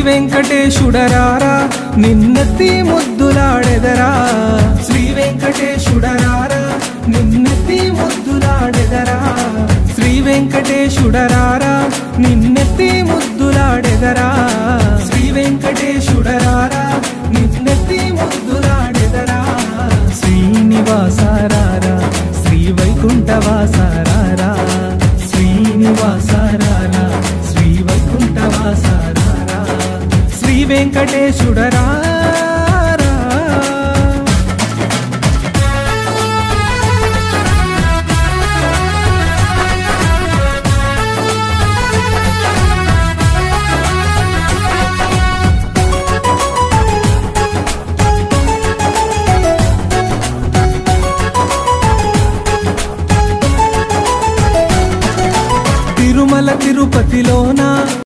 వెంకటేశుడరారా నిన్నెత్తి ముద్దులాడెదరా Shri వెంకటేశుడరారా నిన్నెత్తి ముద్దులాడెదరా Shri వెంకటేశుడరారా నిన్నెత్తి ముద్దులాడెదరా Shri వెంకటేశుడరారా నిన్నెత్తి ముద్దులాడెదరా శ్రీనివాసారారా Shri వైకుంఠవాసారారా శ్రీనివాసారారా Shri వైకుంఠవాసారారా Shri వెంకటేశుడరారా Tirumala తిరుపతిలోన